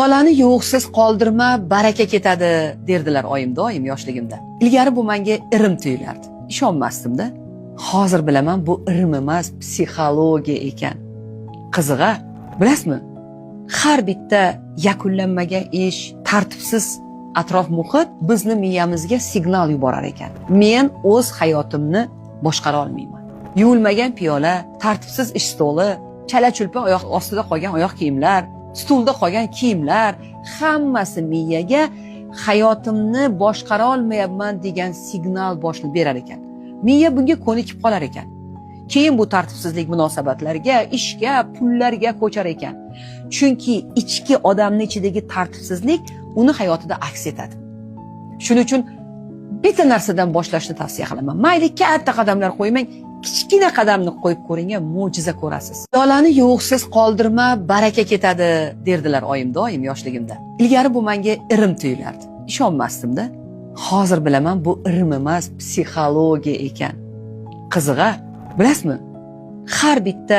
Bolani yo'qsiz qoldirma, baraka ketadi, derdilar oyim doim yoshligimda. Ilgari bu menga irim tuyulardi. Ishonmasdim-da. Hozir bilaman bu irim emas, psixologiya ekan. Qizig'a, bilasizmi? Har bitta yakunlanmagan ish, tartibsiz atrof muhit bizni miyamizga signal yuborar ekan. Men o'z hayotimni boshqara olmayman. Yuvilmagan piyola, tartibsiz ish stoli, chala-chulpa oyoq ostida qolgan oyoq kiyimlar, stulda qolgan kiyimlar, hammasi miyaga hayotimni boshqara olmayapman degan signal boshlayib berar ekan. Miya bunga ko'nikib qolar ekan. Keyin bu tartibsizlik munosabatlarga, ishga, pullarga ko'char ekan. Chunki ichki odamning ichidagi tartibsizlik uni hayotida aks etadi. Shuning uchun bitta narsadan boshlashni tavsiya qilaman. Mayli katta qadamlar qo'ymang, kichkina qadamni qo'yib ko'ring, mo'jiza ko'rasiz. Bolani yo'qsiz qoldirma, baraka ketadi, derdilar oyim doim yoshligimda. Ilgari bu menga irim tuyulardi. Ishonmasdim-da. Hozir bilaman bu irim emas, psixologiya ekan. Qizig'a, bilasizmi? Har bitta